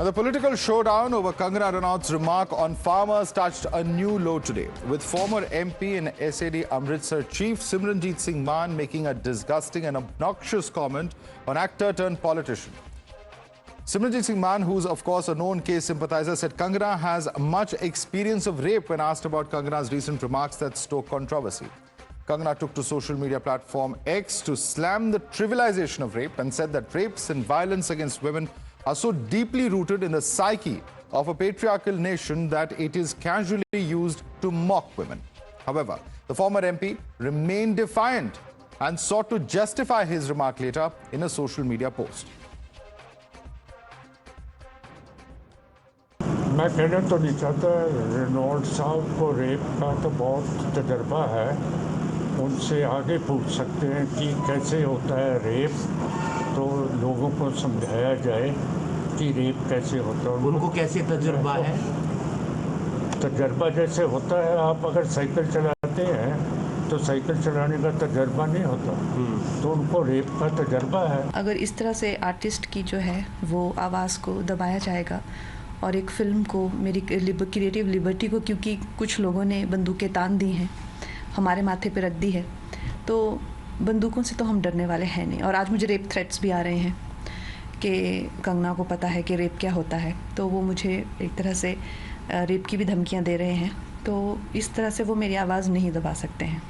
And the political showdown over Kangana Ranaut's remark on farmers touched a new low today, with former MP and SAD Amritsar chief Simranjit Singh Mann making a disgusting and obnoxious comment on actor turned politician. Simranjit Singh Mann, who's of course a known case sympathizer, said Kangana has much experience of rape when asked about Kangana's recent remarks that stoked controversy. Kangana took to social media platform X to slam the trivialization of rape and said that rapes and violence against women are so deeply rooted in the psyche of a patriarchal nation that it is casually used to mock women. However, the former MP remained defiant and sought to justify his remark later in a social media post. मैं कहना तो नहीं चाहता, Reynold साहब को rape का तो बहुत तजर्बा है, उनसे आगे पूछ सकते हैं कि कैसे होता है रेप, तो लोगों को समझाया जाए कि रेप कैसे होता है। उनको कैसे तजर्बा है? तजर्बा जैसे होता है, आप अगर साइकिल चलाते हैं तो साइकिल चलाने का तजर्बा नहीं होता, तो उनको रेप का तजर्बा है। अगर इस तरह से आर्टिस्ट की जो है वो आवाज़ को दबाया जाएगा और एक फ़िल्म को, मेरी क्रिएटिव लिबर्टी को, क्योंकि कुछ लोगों ने बंदूकें तान दी हैं, हमारे माथे पे रख दी है, तो बंदूकों से तो हम डरने वाले हैं नहीं। और आज मुझे रेप थ्रेट्स भी आ रहे हैं कि कंगना को पता है कि रेप क्या होता है, तो वो मुझे एक तरह से रेप की भी धमकियां दे रहे हैं, तो इस तरह से वो मेरी आवाज़ नहीं दबा सकते हैं।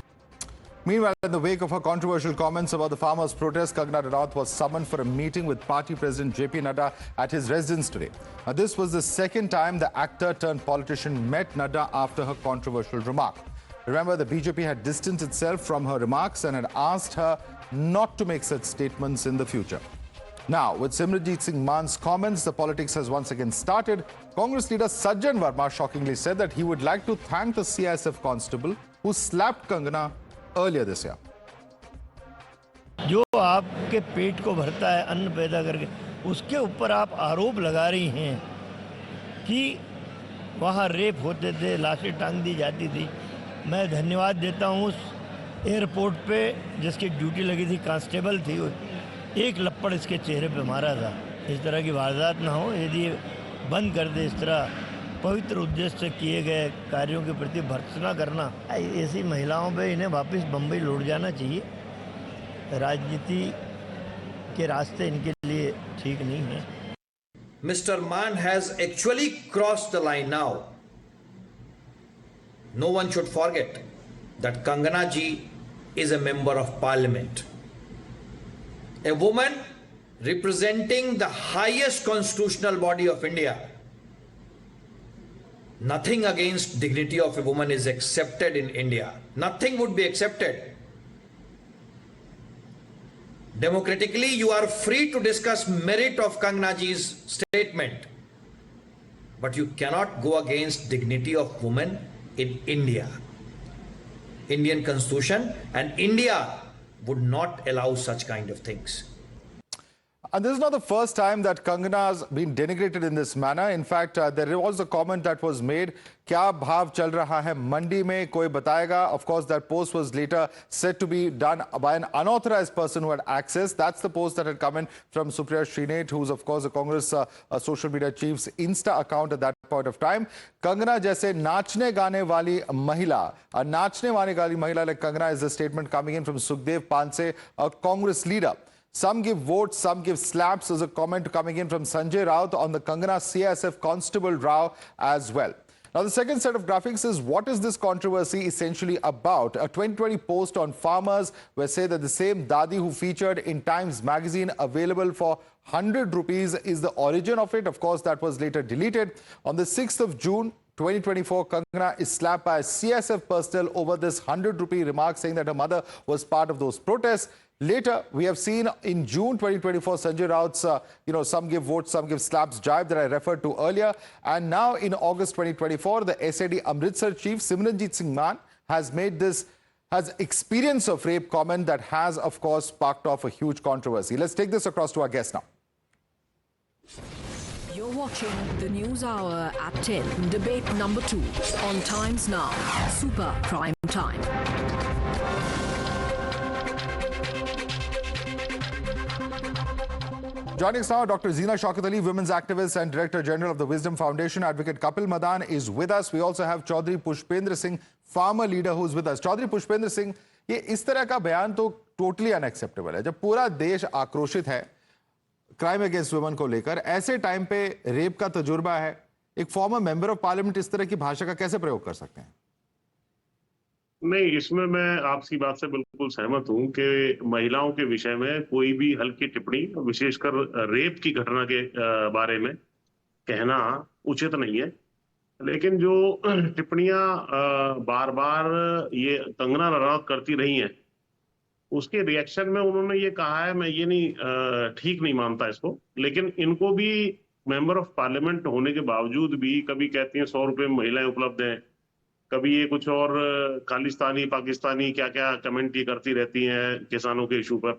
Meanwhile, in the wake of her controversial comments about the farmers' protest, Kangana Ranaut was summoned for a meeting with party president JP Nadda at his residence today. Now, this was the second time the actor turned politician met Nadda after her controversial remark. Remember, the BJP had distanced itself from her remarks and had asked her not to make such statements in the future. Now, with Simranjit Singh Mann's comments, the politics has once again started. Congress leader Sajjan Verma shockingly said that he would like to thank the CISF constable who slapped Kangana earlier this year. जो आपके पेट को भरता है अन्न पैदा करके, उसके ऊपर आप आरोप लगा रही हैं कि वहाँ रेप होते थे, लाशें टांग दी जाती थी। मैं धन्यवाद देता हूँ उस एयरपोर्ट पे जिसकी ड्यूटी लगी थी, कांस्टेबल थी, एक लपड़ इसके चेहरे पे मारा था। इस तरह की वारदात ना हो, यदि बंद कर दे, इस तरह पवित्र उद्देश्य से किए गए कार्यों के प्रति भर्त्सना करना, ऐसी महिलाओं पे इन्हें वापस बम्बई लौट जाना चाहिए। राजनीति के रास्ते इनके लिए ठीक नहीं है। Mr. Mann has actually crossed the line now. No one should forget that Kangana Ji is a member of parliament. A woman representing the highest constitutional body of India. Nothing against dignity of a woman is accepted in India. Nothing would be accepted. Democratically, you are free to discuss merit of Kangana Ji's statement, but you cannot go against dignity of women in India. Indian Constitution and India would not allow such kind of things. And this is not the first time that Kangana has been denigrated in this manner. In fact, there was a comment that was made, "Kya bhav chal raha hai mandi mein, koi batayega?" Of course, that post was later said to be done by an unauthorized person who had access. That's the post that had come in from Supriya Srinath, who's of course the Congress social media chief's Insta account at that point of time. Kangana jaise naachne gaane wali mahila, a naachne wali mahila like Kangana is the statement coming in from Sukhdev Panse, a Congress leader. Some give votes, some give slaps, is a comment coming in from Sanjay Raut on the Kangana CISF Constable row as well. Now, the second set of graphics is what is this controversy essentially about? A 2020 post on farmers where say that the same Dadi who featured in Times magazine available for 100 rupees is the origin of it. Of course, that was later deleted. On the 6th of June, 2024, Kangana is slapped by a CISF personnel over this 100 rupee remark saying that her mother was part of those protests. Later, we have seen in June 2024, Sanjay Raut's, some give votes, some give slaps jibe that I referred to earlier. And now in August 2024, the SAD Amritsar chief, Simranjit Singh Mann, has experience of rape comment that has, of course, sparked off a huge controversy. Let's take this across to our guest now. You're watching the News Hour at 10, debate number 2 on Times Now, Super Prime Time. Joining us now, Dr. Zina Shaukat Ali, women's activist and Director General of the Wisdom Foundation. Advocate Kapil Madan is with us. We also have Chaudhry Pushpendra Singh, farmer leader, who is with us. Chaudhry Pushpendra Singh, ये इस तरह का बयान तो totally unacceptable है. जब पूरा देश आक्रोशित है क्राइम अगेंस्ट वुमेन को लेकर, ऐसे टाइम पे रेप का तजुर्बा है, एक फॉर्मर मेंबर ऑफ पार्लियामेंट इस तरह की भाषा का कैसे प्रयोग कर सकते हैं? नहीं, इसमें मैं आपकी बात से बिल्कुल सहमत हूं कि महिलाओं के विषय में कोई भी हल्की टिप्पणी, विशेषकर रेप की घटना के बारे में कहना उचित नहीं है. लेकिन जो टिप्पणियां बार बार ये कंगना रनौत करती रही हैं, उसके रिएक्शन में उन्होंने ये कहा है, मैं ये नहीं ठीक नहीं मानता इसको, लेकिन इनको भी मेंबर ऑफ पार्लियामेंट होने के बावजूद भी कभी कहती हैं 100 रुपए में महिलाएं उपलब्ध हैं, कभी ये कुछ और खालिस्तानी पाकिस्तानी क्या क्या कमेंट ये करती रहती हैं किसानों के इशू पर.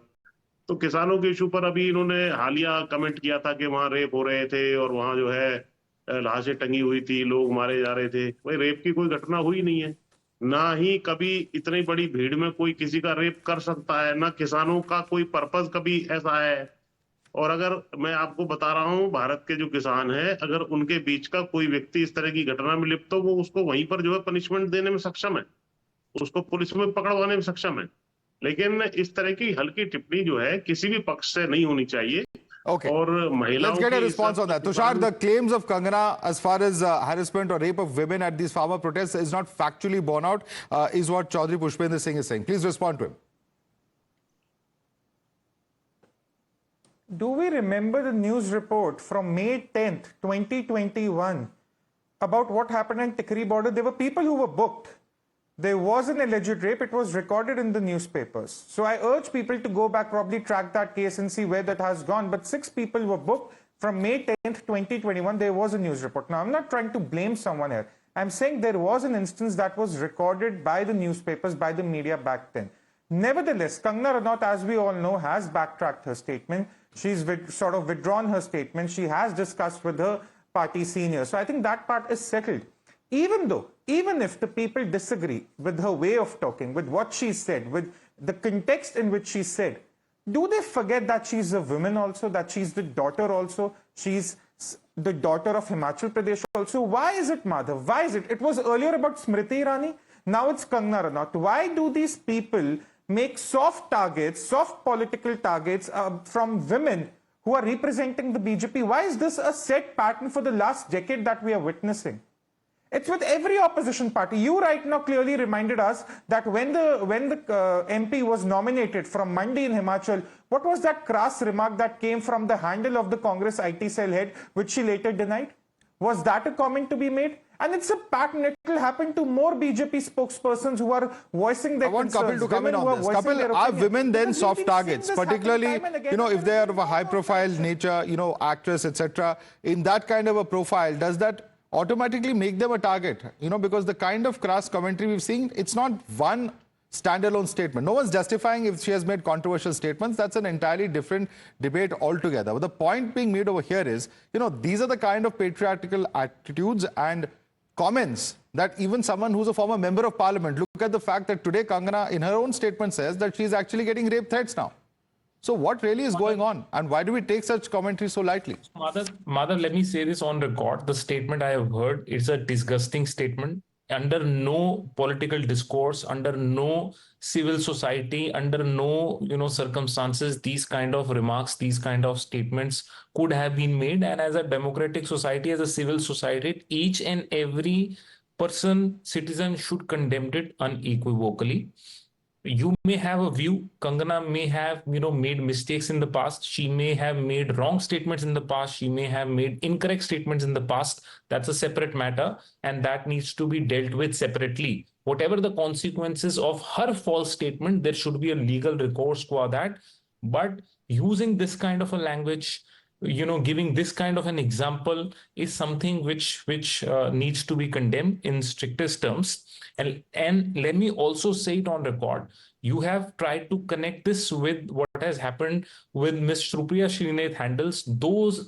तो किसानों के इशू पर अभी इन्होंने हालिया कमेंट किया था कि वहां रेप हो रहे थे और वहां जो है लाशें टंगी हुई थी, लोग मारे जा रहे थे. भाई, रेप की कोई घटना हुई नहीं है, ना ही कभी इतनी बड़ी भीड़ में कोई किसी का रेप कर सकता है, ना किसानों का कोई पर्पस कभी ऐसा है. और अगर मैं आपको बता रहा हूं, भारत के जो किसान हैं, अगर उनके बीच का कोई व्यक्ति इस तरह की घटना में लिप्त हो, वो उसको वहीं पर जो है पनिशमेंट देने में सक्षम है, उसको पुलिस में पकड़वाने में सक्षम है. लेकिन इस तरह की हल्की टिप्पणी जो है किसी भी पक्ष से नहीं होनी चाहिए. Okay. और महिलाओं, let's get a response on that. Tushar, the claims of Kangana as far as harassment or rape of women at these farmer protests is not factually borne out, is what Chaudhry Pushpendra Singh is saying. Please respond to him. Do we remember the news report from May 10th, 2021 about what happened in Tikri border? There were people who were booked. There was an alleged rape. It was recorded in the newspapers. So I urge people to go back, probably track that case and see where that has gone. But 6 people were booked from May 10th, 2021. There was a news report. Now, I'm not trying to blame someone here. I'm saying there was an instance that was recorded by the newspapers, by the media back then. Nevertheless, Kangana Ranaut, as we all know, has backtracked her statement. She's sort of withdrawn her statement. She has discussed with her party seniors. So I think that part is settled. Even if the people disagree with her way of talking, with what she said, with the context in which she said, do they forget that she's a woman also, that she's the daughter also, she's the daughter of Himachal Pradesh also? Why is it Madhav? Why is it? It was earlier about Smriti Irani, now it's Kangana Ranaut. Why do these people make soft targets, soft political targets from women who are representing the BJP? Why is this a set pattern for the last decade that we are witnessing? It's with every opposition party. You right now clearly reminded us that when the MP was nominated from Mandi in Himachal, what was that crass remark that came from the handle of the Congress IT cell head, which she later denied? Was that a comment to be made? And it's a pattern. It will happen to more BJP spokespersons who are voicing their concerns. I want Kapil to come in on this. Kapil, are women then soft targets, particularly, if they are of a high-profile nature, actress, etc., in that kind of a profile, does that automatically make them a target? Because the kind of crass commentary we've seen, it's not one standalone statement. No one's justifying if she has made controversial statements. That's an entirely different debate altogether. But the point being made over here is, these are the kind of patriarchal attitudes and comments that even someone who's a former member of parliament, look at the fact that today Kangana in her own statement says that she's actually getting rape threats now. So what really is going on, and why do we take such commentary so lightly? Madhav, let me say this on record. The statement I have heard is a disgusting statement. Under no political discourse, under no civil society, under no circumstances, these kind of remarks, these kind of statements could have been made. And as a democratic society, as a civil society, each and every citizen should condemn it unequivocally. You may have a view. Kangana may have, made mistakes in the past. She may have made wrong statements in the past. She may have made incorrect statements in the past. That's a separate matter, and that needs to be dealt with separately. Whatever the consequences of her false statement, there should be a legal recourse for that. But using this kind of a language, giving this kind of an example is something which needs to be condemned in strictest terms. And let me also say it on record, You have tried to connect this with what has happened with Ms. Shrupriya Srinath handles.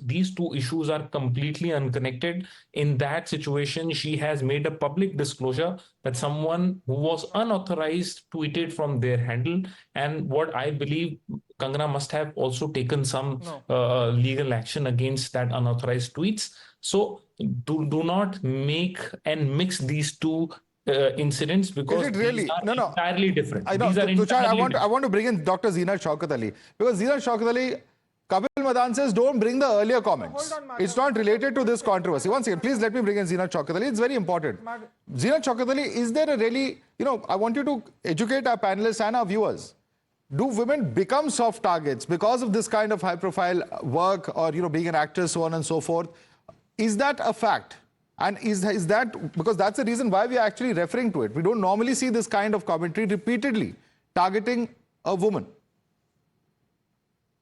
These two issues are completely unconnected. In that situation, she has made a public disclosure that someone who was unauthorized tweeted from their handle. And what I believe, Kangana must have also taken some legal action against that unauthorized tweets. So do not make and mix these two incidents, because Is it really? these are No, no. entirely different. I know, These are Tushar, entirely I want to bring in Dr. Zeenat Shaukat Ali, because Zeenat Shaukat Ali, Kapil Madan says don't bring the earlier comments. It's not related to this controversy. Once again, please let me bring in Zeenat Shaukat Ali. It's very important. Zeenat Shaukat Ali, is there a really, I want you to educate our panelists and our viewers. Do women become soft targets because of this kind of high-profile work, or being an actress, so on and so forth? Is that a fact? And is that, because that's the reason why we are actually referring to it. We don't normally see this kind of commentary repeatedly targeting a woman.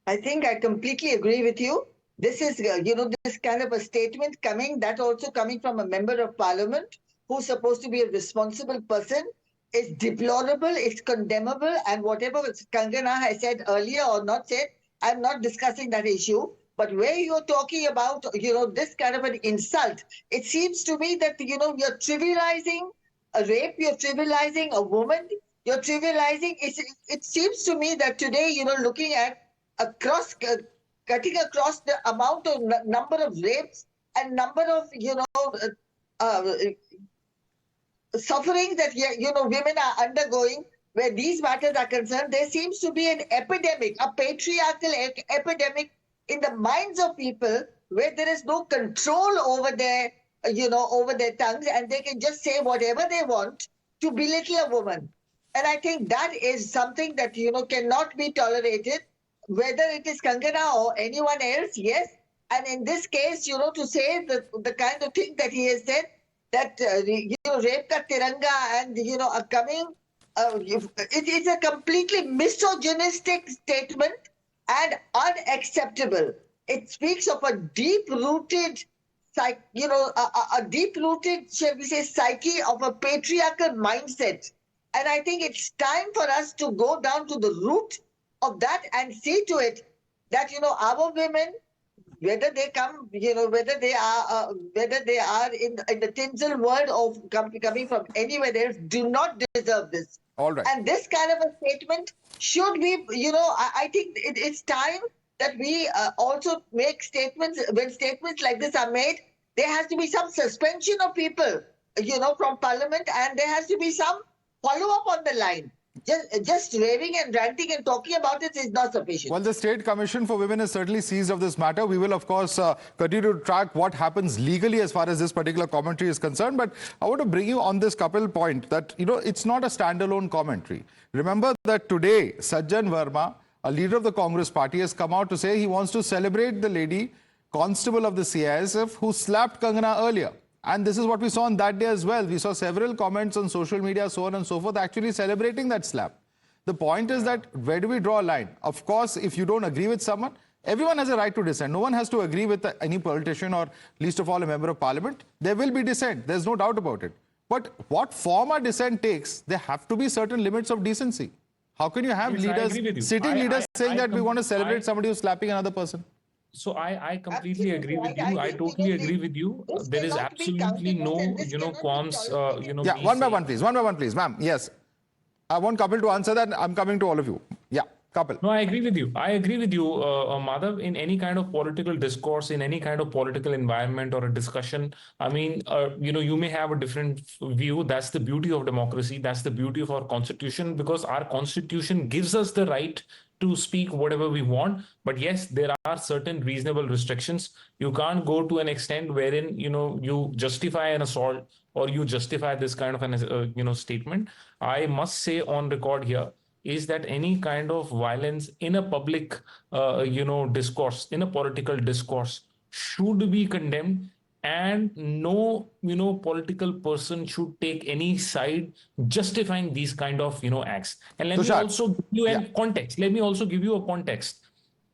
I think I completely agree with you. This is, this kind of a statement that also coming from a member of parliament who's supposed to be a responsible person, is deplorable, it's condemnable, and whatever Kangana has said earlier or not said, I'm not discussing that issue. But where you're talking about, this kind of an insult, it seems to me that, you're trivializing a rape, you're trivializing a woman, you're trivializing, it seems to me that today, looking at cutting across the amount of number of rapes and number of, suffering that, women are undergoing, where these matters are concerned, there seems to be an epidemic, a patriarchal epidemic in the minds of people, where there is no control over their, over their tongues, and they can just say whatever they want to belittle a woman. And I think that is something that, cannot be tolerated, whether it is Kangana or anyone else, yes. And in this case, to say the kind of thing that he has said, that, rape ka tiranga and, are coming, it is a completely misogynistic statement and unacceptable. It speaks of a deep-rooted, a deep-rooted, shall we say, psyche of a patriarchal mindset. And I think it's time for us to go down to the root of that and see to it that, our women, whether they come, whether they are in the tinsel world of coming from anywhere else, do not deserve this. All right. And this kind of a statement should be, I think it's time that we also make statements. When statements like this are made, there has to be some suspension of people, from parliament, and there has to be some follow-up on the line. Just raving and ranting and talking about it is not sufficient. Well, the State Commission for Women is certainly seized of this matter. We will, of course, continue to track what happens legally as far as this particular commentary is concerned. But I want to bring you on this couple point that, it's not a standalone commentary. Remember that today, Sajjan Verma, a leader of the Congress party, has come out to say he wants to celebrate the lady constable of the CISF who slapped Kangana earlier. And this is what we saw on that day as well. We saw several comments on social media, so on and so forth, actually celebrating that slap. The point is that where do we draw a line? Of course, if you don't agree with someone, everyone has a right to dissent. No one has to agree with any politician, or least of all a member of parliament. There will be dissent. There's no doubt about it. But what form a dissent takes, there have to be certain limits of decency. How can you have leaders, sitting leaders saying that we want to celebrate somebody who's slapping another person? So I completely agree with you. I totally agree with you. There is absolutely no qualms, Yeah, one by one, please. One by one, please. Ma'am, yes. I want Kapil to answer that. I'm coming to all of you. Yeah, Kapil. No, I agree with you. I agree with you, Madhav. In any kind of political discourse, in any kind of political environment or a discussion, I mean, you may have a different view. That's the beauty of democracy. That's the beauty of our constitution, because our constitution gives us the right to speak whatever we want. But yes, there are certain reasonable restrictions. You can't go to an extent wherein, you justify an assault or you justify this kind of an, statement. I must say on record here is that any kind of violence in a public, discourse, in a political discourse, should be condemned. And no, political person should take any side justifying these kind of, acts. And let me also give you a context. Let me also give you a context.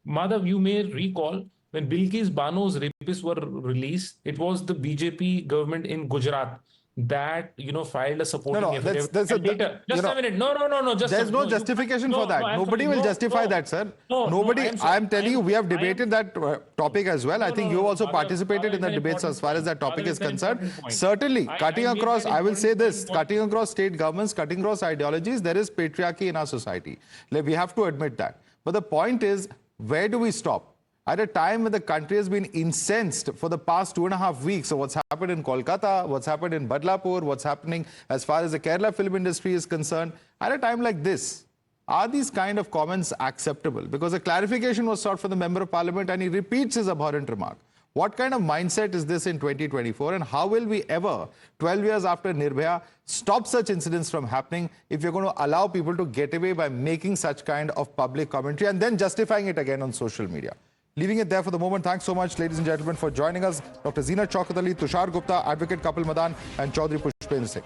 Madhav, you may recall when Bilkis Bano's rapists were released, it was the BJP government in Gujarat that filed a supporting No, affidavit. that's And later, just a minute. No. Just there's no you justification can't- for that. I'm Nobody sorry. will No, justify no. that, sir. No, Nobody. I'm sorry. I'm telling you, we have debated that topic as well. I think you also Madhav, participated in the it's an debates as far as that topic Madhav, is it's an concerned. important point. Certainly, cutting I made across, that I will say important this, point. cutting across state governments, cutting across ideologies, there is patriarchy in our society. We have to admit that. But the point is, where do we stop? At a time when the country has been incensed for the past 2.5 weeks, so what's happened in Kolkata, what's happened in Badlapur, what's happening as far as the Kerala film industry is concerned, at a time like this, are these kind of comments acceptable? Because a clarification was sought from the Member of Parliament and he repeats his abhorrent remark. What kind of mindset is this in 2024, and how will we ever, 12 years after Nirbhaya, stop such incidents from happening if you're going to allow people to get away by making such kind of public commentary and then justifying it again on social media? Leaving it there for the moment. Thanks so much, ladies and gentlemen, for joining us. Dr. Zeenat Chowkatali, Tushar Gupta, Advocate Kapil Madan, and Chaudhry Pushpendra Singh.